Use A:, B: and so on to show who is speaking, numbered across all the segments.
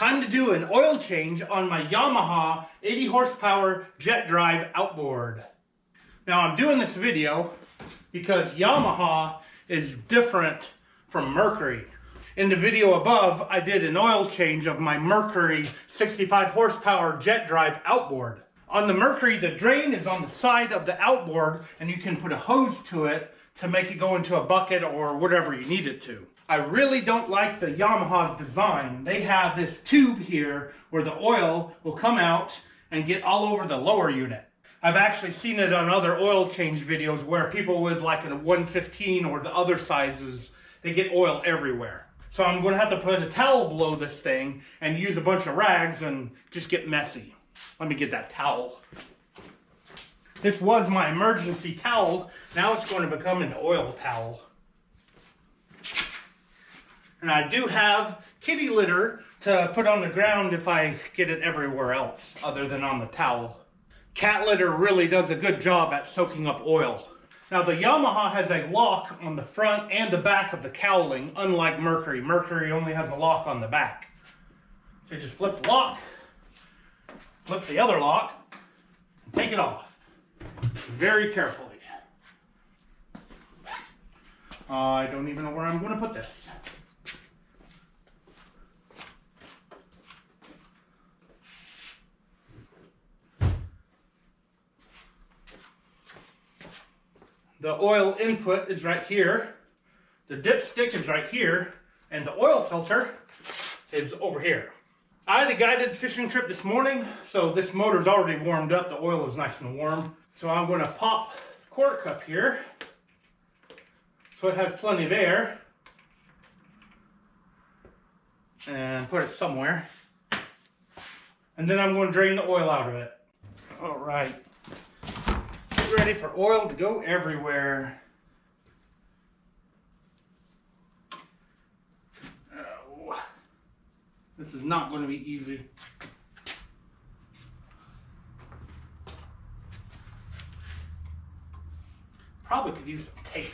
A: Time to do an oil change on my Yamaha 80 horsepower jet drive outboard. Now I'm doing this video because Yamaha is different from Mercury. In the video above, I did an oil change of my Mercury 65 horsepower jet drive outboard. On the Mercury, the drain is on the side of the outboard and you can put a hose to it to make it go into a bucket or whatever you need it to. I really don't like the Yamaha's design. They have this tube here where the oil will come out and get all over the lower unit. I've actually seen it on other oil change videos where people with like a 115 or the other sizes, they get oil everywhere. So I'm going to have to put a towel below this thing and use a bunch of rags and just get messy. Let me get that towel. This was my emergency towel. Now it's going to become an oil towel. And I do have kitty litter to put on the ground if I get it everywhere else other than on the towel. Cat litter really does a good job at soaking up oil. Now the Yamaha has a lock on the front and the back of the cowling, unlike Mercury. Mercury only has a lock on the back. So you just flip the lock, flip the other lock, and take it off. Very carefully. I don't even know where I'm going to put this. The oil input is right here, the dipstick is right here, and the oil filter is over here. I had a guided fishing trip this morning, so this motor's already warmed up. The oil is nice and warm. So I'm going to pop the cork up here so it has plenty of air and put it somewhere. And then I'm going to drain the oil out of it. All right. Ready for oil to go everywhere. Oh, this is not going to be easy. Probably could use some tape.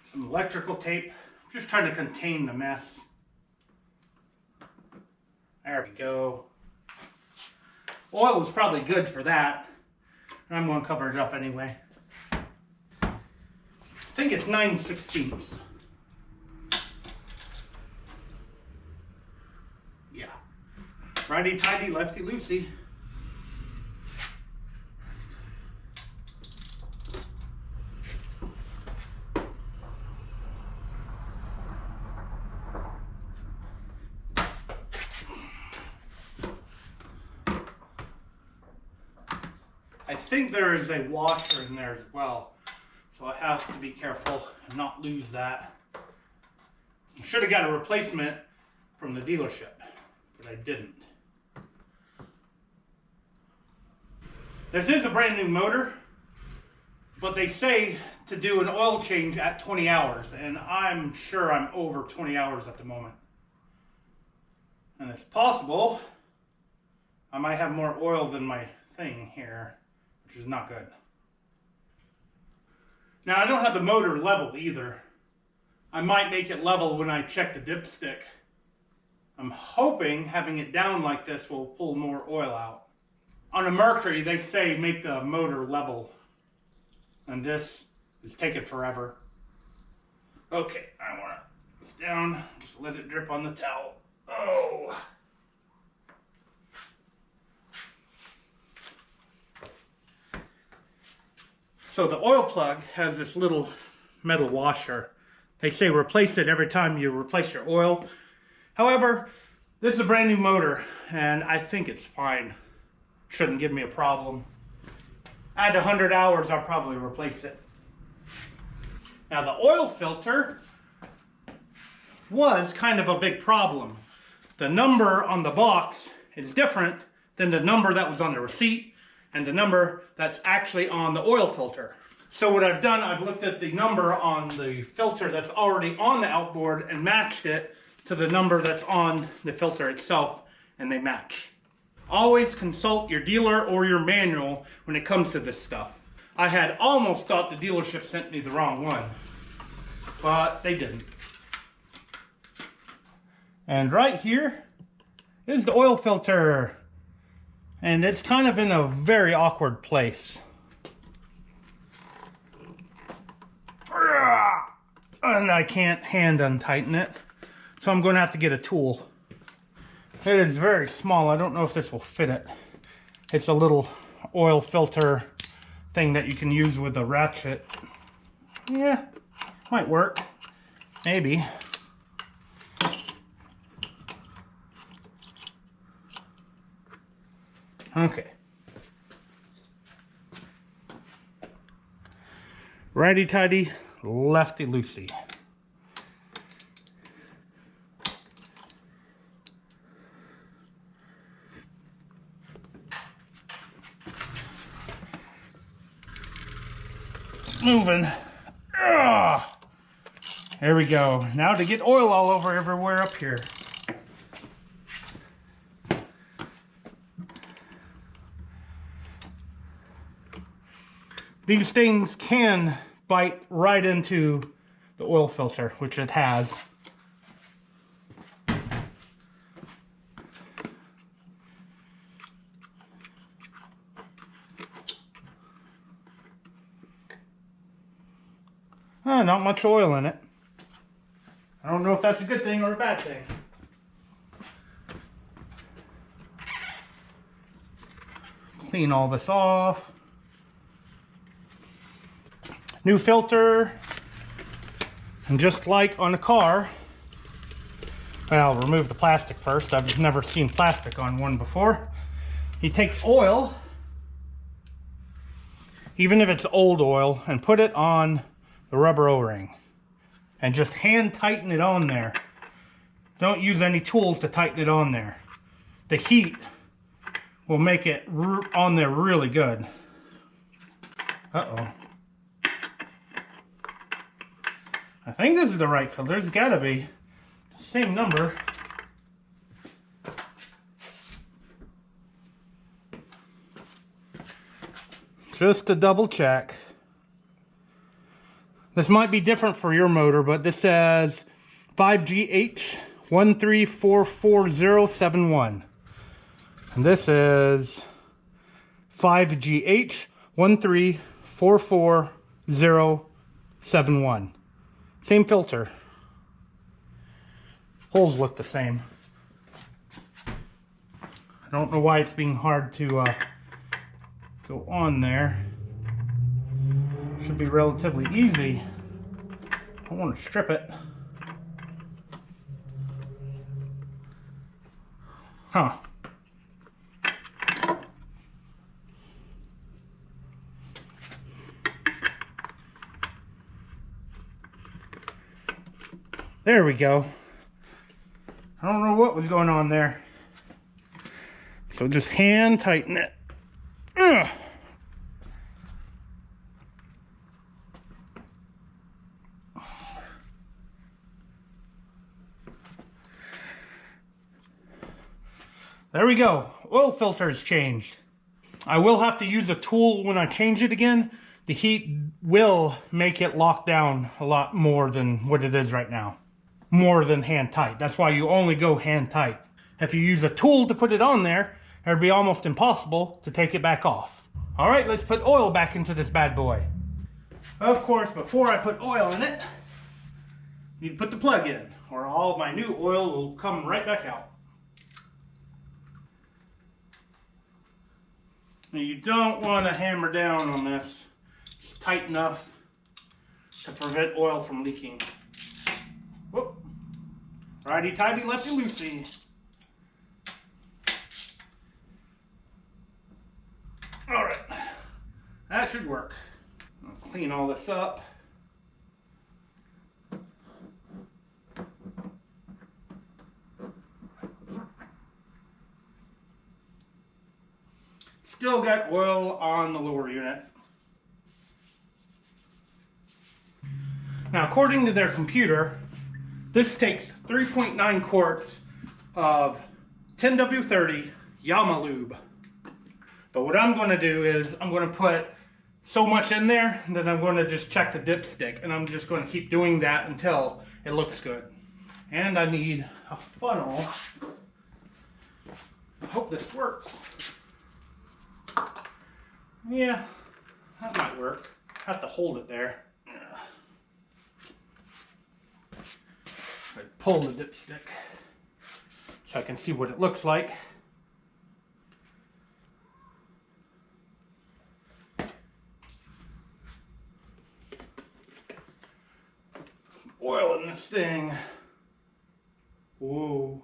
A: Some electrical tape. I'm just trying to contain the mess. There we go. Oil is probably good for that. I'm going to cover it up anyway. I think it's 9/16. Yeah. Righty-tighty, lefty-loosey. I think there is a washer in there as well, so I have to be careful and not lose that. I should have got a replacement from the dealership, but I didn't. This is a brand new motor, but they say to do an oil change at 20 hours, and I'm sure I'm over 20 hours at the moment. And it's possible I might have more oil than my thing here, which is not good. Now I don't have the motor level either. I might make it level when I check the dipstick. I'm hoping having it down like this will pull more oil out. On a Mercury, they say make the motor level. And this is taking forever. Okay, I want this down. Just let it drip on the towel. Oh! So the oil plug has this little metal washer. They say replace it every time you replace your oil. However, this is a brand new motor and I think it's fine. Shouldn't give me a problem. At 100 hours, I'll probably replace it. Now the oil filter was kind of a big problem. The number on the box is different than the number that was on the receipt and the number that's actually on the oil filter. So what I've done, I've looked at the number on the filter that's already on the outboard and matched it to the number that's on the filter itself, and they match. Always consult your dealer or your manual when it comes to this stuff. I had almost thought the dealership sent me the wrong one, but they didn't. And right here is the oil filter. And it's kind of in a very awkward place. And I can't hand untighten it, so I'm going to have to get a tool. It is very small. I don't know if this will fit it. It's a little oil filter thing that you can use with a ratchet. Yeah, might work. Maybe. Okay. Righty-tighty, lefty-loosey. Moving. Ugh. There we go. Now to get oil all over everywhere up here. These things can bite right into the oil filter, which it has. Not much oil in it. I don't know if that's a good thing or a bad thing. Clean all this off. New filter. And just like on a car, well, I'll remove the plastic first. I've never seen plastic on one before. You take oil, even if it's old oil, and put it on the rubber O-ring and just hand tighten it on there. Don't use any tools to tighten it on there. The heat will make it on there really good. Uh-oh. I think this is the right filter. It's got to be the same number. Just to double check. This might be different for your motor, but this says 5GH1344071. And this is 5GH1344071. Same filter. Holes look the same. I don't know why it's being hard to go on there. Should be relatively easy. I want to strip it. Huh. There we go. I don't know what was going on there. So just hand tighten it. Ugh. There we go. Oil filter is changed. I will have to use a tool when I change it again. The heat will make it lock down a lot more than what it is right now. More than hand tight. That's why you only go hand tight. If you use a tool to put it on there, it would be almost impossible to take it back off. All right, let's put oil back into this bad boy. Of course, before I put oil in it, you need to put the plug in, or all my new oil will come right back out. Now you don't want to hammer down on this. It's tight enough to prevent oil from leaking. Whoop. Righty-tighty, lefty-loosey. Alright. That should work. I'll clean all this up. Still got oil on the lower unit. Now, according to their computer, this takes 3.9 quarts of 10W30 Yamaha lube. But what I'm going to do is I'm going to put so much in there, then I'm going to just check the dipstick, and I'm just going to keep doing that until it looks good. And I need a funnel. I hope this works. Yeah, that might work. I have to hold it there. I pull the dipstick so I can see what it looks like. Some oil in this thing. Whoa.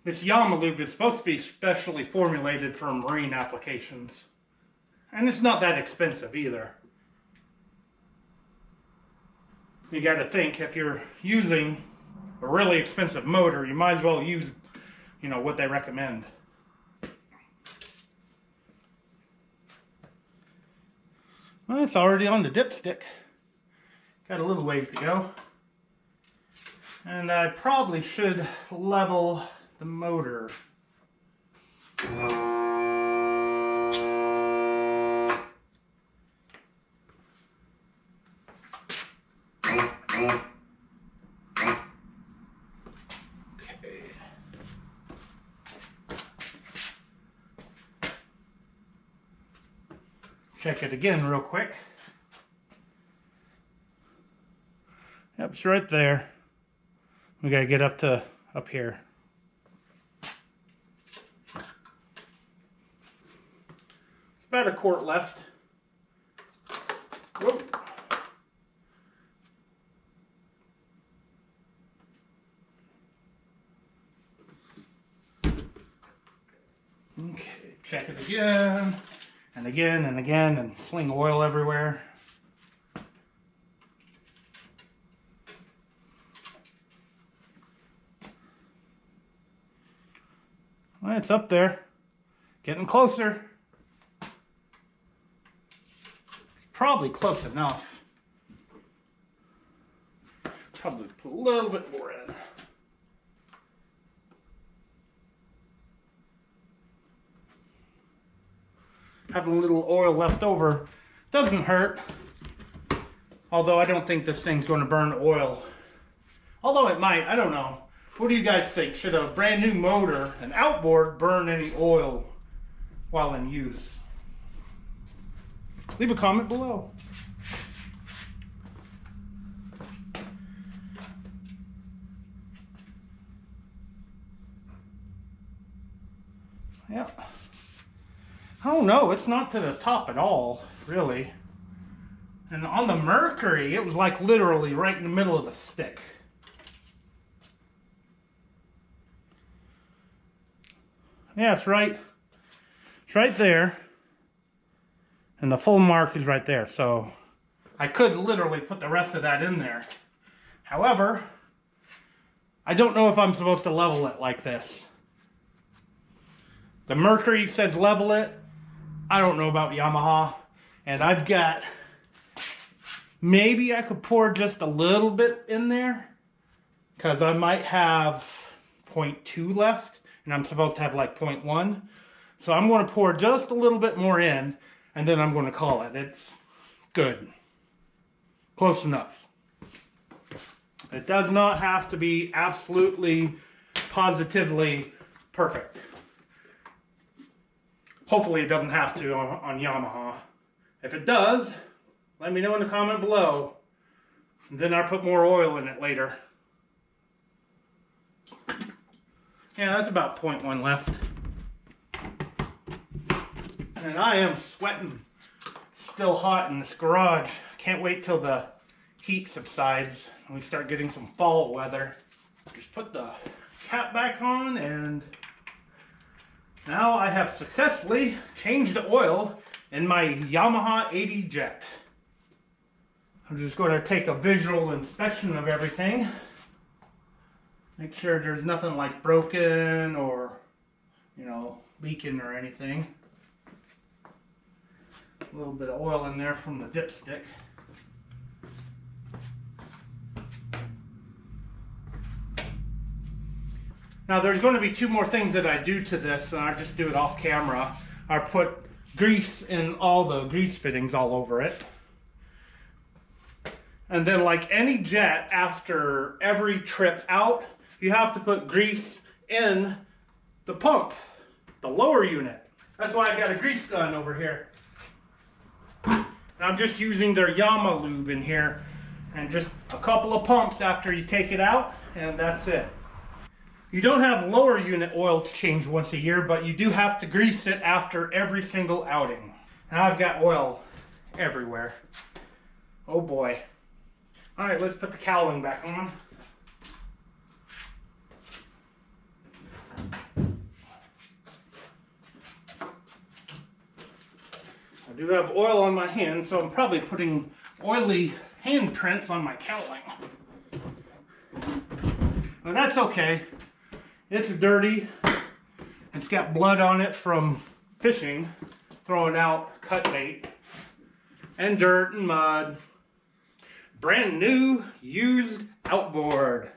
A: This Yamaha lube is supposed to be specially formulated for marine applications. And it's not that expensive either. You got to think, if you're using a really expensive motor, you might as well use, you know, what they recommend. Well, it's already on the dipstick. Got a little ways to go. And I probably should level the motor. Check it again real quick. Yep, it's right there. We gotta get up here. It's about a quart left. Whoop. Okay, check it again. And again and again, and sling oil everywhere. Well, it's up there. Getting closer. Probably close enough. Probably put a little bit more in. Having a little oil left over doesn't hurt. Although I don't think this thing's going to burn oil. Although it might, I don't know. What do you guys think? Should a brand new motor, an outboard, burn any oil while in use? Leave a comment below. Yeah. I don't know, it's not to the top at all, really. And on the Mercury, it was like literally right in the middle of the stick. Yeah, it's right there. And the full mark is right there, so I could literally put the rest of that in there. However, I don't know if I'm supposed to level it like this. The Mercury says level it. I don't know about Yamaha. And I've got, maybe I could pour just a little bit in there, because I might have 0.2 left, and I'm supposed to have like 0.1. So I'm going to pour just a little bit more in, and then I'm going to call it. It's good. Close enough. It does not have to be absolutely, positively perfect. Hopefully it doesn't have to on Yamaha. If it does, let me know in the comment below. And then I'll put more oil in it later. Yeah, that's about 0.1 left. And I am sweating. Still hot in this garage. Can't wait till the heat subsides and we start getting some fall weather. Just put the cap back on, and now I have successfully changed the oil in my Yamaha 80 Jet. I'm just going to take a visual inspection of everything. Make sure there's nothing like broken or, you know, leaking or anything. A little bit of oil in there from the dipstick. Now there's going to be two more things that I do to this, and I'll just do it off camera. or put grease in all the grease fittings all over it. And then like any jet, after every trip out, you have to put grease in the pump, the lower unit. That's why I got a grease gun over here. And I'm just using their Yamaha lube in here, and just a couple of pumps after you take it out, and that's it. You don't have lower unit oil to change once a year, but you do have to grease it after every single outing. And I've got oil everywhere. Oh boy. All right, let's put the cowling back on. I do have oil on my hands, so I'm probably putting oily handprints on my cowling. But that's okay. It's dirty. It's got blood on it from fishing, throwing out cut bait, and dirt and mud. Brand new, used outboard.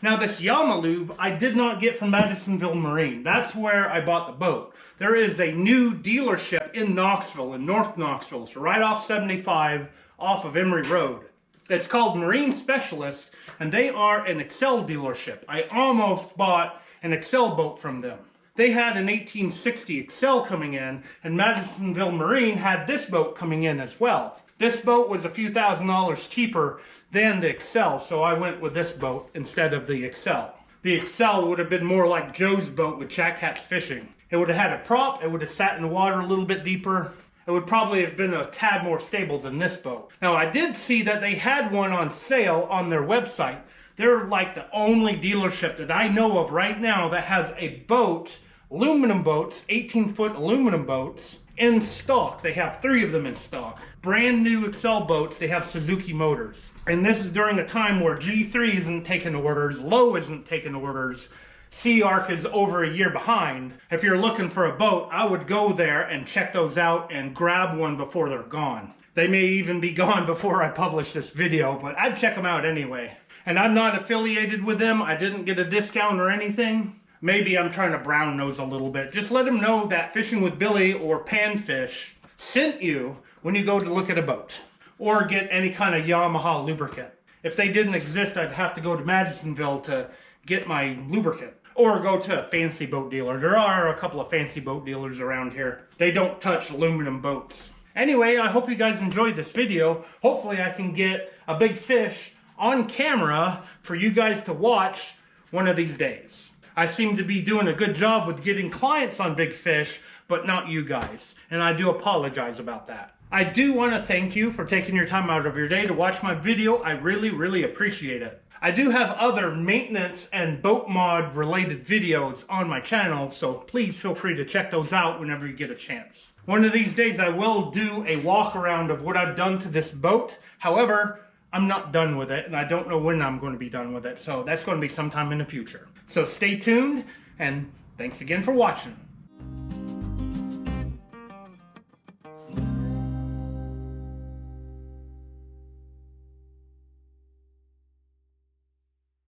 A: Now this Yamaha lube I did not get from Madisonville Marine. That's where I bought the boat. There is a new dealership in Knoxville, in North Knoxville. It's right off 75, off of Emory Road. It's called Marine Specialist, and they are an Excel dealership. I almost bought an Excel boat from them. They had an 1860 Excel coming in, and Madisonville Marine had this boat coming in as well. This boat was a few $1,000s cheaper than the Excel, so I went with this boat instead of the Excel. The Excel would have been more like Joe's boat with Jack Hat's Fishing. It would have had a prop, it would have sat in the water a little bit deeper. It would probably have been a tad more stable than this boat. Now I did see that they had one on sale on their website. They're like the only dealership that I know of right now that has a boat, aluminum boats, 18-foot aluminum boats, in stock. They have 3 of them in stock. Brand new Excel boats. They have Suzuki motors. And this is during a time where G3 isn't taking orders, Lowe isn't taking orders, Sea Arc is over a year behind. If you're looking for a boat, I would go there and check those out and grab one before they're gone. They may even be gone before I publish this video, but I'd check them out anyway. And I'm not affiliated with them. I didn't get a discount or anything. Maybe I'm trying to brown nose a little bit. Just let them know that Fishing with Billy or Panfish sent you when you go to look at a boat or get any kind of Yamaha lubricant. If they didn't exist, I'd have to go to Madisonville to get my lubricant or go to a fancy boat dealer. There are a couple of fancy boat dealers around here. They don't touch aluminum boats. Anyway, I hope you guys enjoyed this video. Hopefully I can get a big fish on camera for you guys to watch one of these days. I seem to be doing a good job with getting clients on big fish, but not you guys. And I do apologize about that. I do want to thank you for taking your time out of your day to watch my video. I really, really appreciate it. I do have other maintenance and boat mod related videos on my channel, so please feel free to check those out whenever you get a chance. One of these days I will do a walk around of what I've done to this boat. However, I'm not done with it, and I don't know when I'm going to be done with it, so that's going to be sometime in the future. So stay tuned, and thanks again for watching.